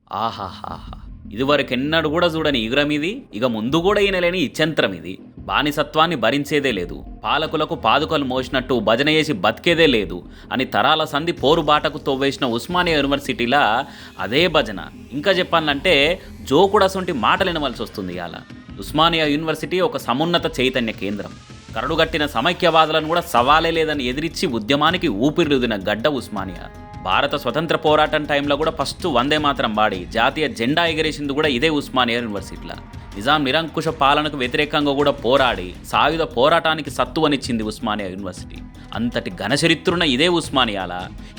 ఆహాహాహా! ఇదివరకెన్నడూ గూడా జూడని ఇగురమిది, ఇగ ముందు గూడా ఈనలేని ఇచ్యంత్రమిది. బానిసత్వాన్ని భరించేదే లేదు. పాలకులకు పాదుకలు మోసినట్టు భజన చేసి బతికేదే లేదు అని తరాల సంధి పోరుబాటకు తవ్వేసిన ఉస్మానియా యూనివర్సిటీలా అదే భజన. ఇంకా చెప్పాలంటే జోకుడసొంటి మాటలినవలసొస్తుంది ఇయాల. ఉస్మానియా యూనివర్సిటీ ఒక సమున్నత చైతన్య కేంద్రం. కరడుగట్టిన సమైక్యవాదులను కూడా సవాలే లేదని ఎదిరించి ఉద్యమానికి ఊపిరిదిన గడ్డ ఉస్మానియా. భారత స్వతంత్ర పోరాటం టైంలో కూడా ఫస్ట్ వందే మాత్రం వాడి జాతీయ జెండా ఎగరేసింది కూడా ఇదే ఉస్మానియా యూనివర్సిటీలో. నిజాం నిరంకుశ పాలనకు వ్యతిరేకంగా కూడా పోరాడి సాయుధ పోరాటానికి సత్తువనిచ్చింది ఉస్మానియా యూనివర్సిటీ. అంతటి ఘనచరిత్రున్న ఇదే ఉస్మానియాల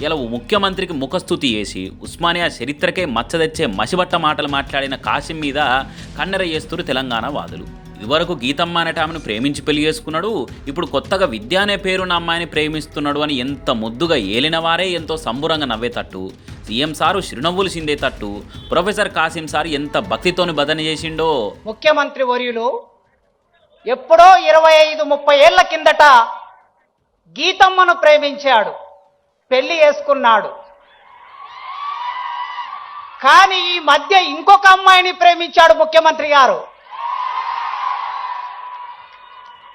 ఇలా ముఖ్యమంత్రికి ముఖస్థుతి చేసి ఉస్మానియా చరిత్రకే మచ్చ తెచ్చే మసిబట్ట మాటలు మాట్లాడిన కాసిం మీద కన్నెర చేస్తురు తెలంగాణ వాదులు. ఇదివరకు గీతమ్మ అనేట ఆమెను ప్రేమించి పెళ్లి చేసుకున్నాడు, ఇప్పుడు కొత్తగా విద్య అనే పేరున్న అమ్మాయిని ప్రేమిస్తున్నాడు అని ఎంత ముద్దుగా ఏలిన వారే ఎంతో సంబురంగా నవ్వేటట్టు, సీఎం సారు చిరునవ్వులు సిందేటట్టు ప్రొఫెసర్ కాసిం సార్ ఎంత భక్తితోని బదన చేసిండో. ముఖ్యమంత్రి వర్యులు ఎప్పుడో 25-30 ఏళ్ల కిందట గీతమ్మను ప్రేమించాడు, పెళ్లి చేసుకున్నాడు. కానీ ఈ మధ్య ఇంకొక అమ్మాయిని ప్రేమించాడు ముఖ్యమంత్రి గారు.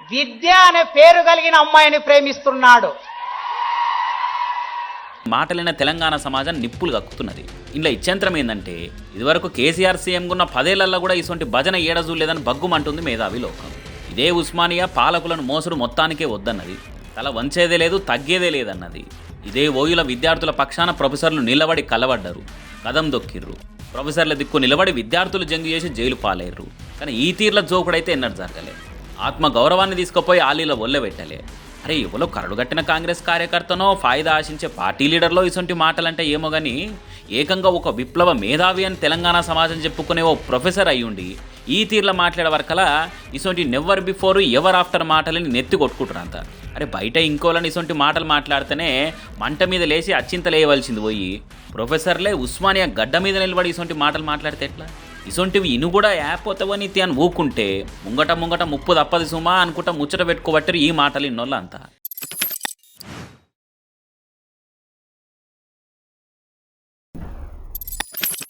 విద్య అనే పేరు కలిగిన అమ్మాయిని ప్రేమిస్తున్నాడు. మాటలైన తెలంగాణ సమాజం నిప్పులు కక్కుతున్నది. ఇంట్లో ఇచ్యంత్రం ఏంటంటే ఇదివరకు కేసీఆర్ సీఎంగా ఉన్న 10 ఏళ్లలో కూడా ఇటువంటి భజన ఏడజూలేదని బగ్గుమంటుంది మేధావి లోకం. ఇదే ఉస్మానియా పాలకులను మోసడు మొత్తానికే వద్దన్నది, తల వంచేదే లేదు తగ్గేదే లేదన్నది. ఇదే ఓయుల విద్యార్థుల పక్షాన ప్రొఫెసర్లు నిలబడి కలవడ్డరు, కదం దొక్కిర్రు. ప్రొఫెసర్ల దిక్కు నిలబడి విద్యార్థులు జంగు చేసి జైలు పాలేర్రు. కానీ ఈ తీర్ల జోకుడైతే ఎన్నడూ జరగలే. ఆత్మ గౌరవాన్ని తీసుకుపోయి ఆలీల ఒళ్ళెబెట్టలే. అరే ఎవరో కరడుగట్టిన కాంగ్రెస్ కార్యకర్తనో ఫాయిదా ఆశించే పార్టీ లీడర్లో ఇసొంటి మాటలంటే ఏమో కానీ ఏకంగా ఒక విప్లవ మేధావి అని తెలంగాణ సమాజం చెప్పుకునే ఓ ప్రొఫెసర్ అయ్యుండి ఈ తీర్ల మాట్లాడే వరకలా ఇసొంటి నెవర్ బిఫోర్ ఎవర్ ఆఫ్టర్ మాటలని నెత్తి కొట్టుకుంటారు అంతా. అరే బయట ఇంకోలని ఇసొంటి మాటలు మాట్లాడితేనే మంట మీద లేచి అచ్చింతలేయవలసింది పోయి ప్రొఫెసర్లే ఉస్మానియా గడ్డ మీద నిలబడి ఇసొంటి మాటలు మాట్లాడితే ఎట్లా? ఇసొంటివి ఇను కూడా యాపోతవనీతి అని ఊకుంటే ముంగట ముప్పు తప్పది సుమా అనుకుంటా ముచ్చట పెట్టుకోబట్టారు ఈ మాటలు ఇన్నోళ్ళు అంతా.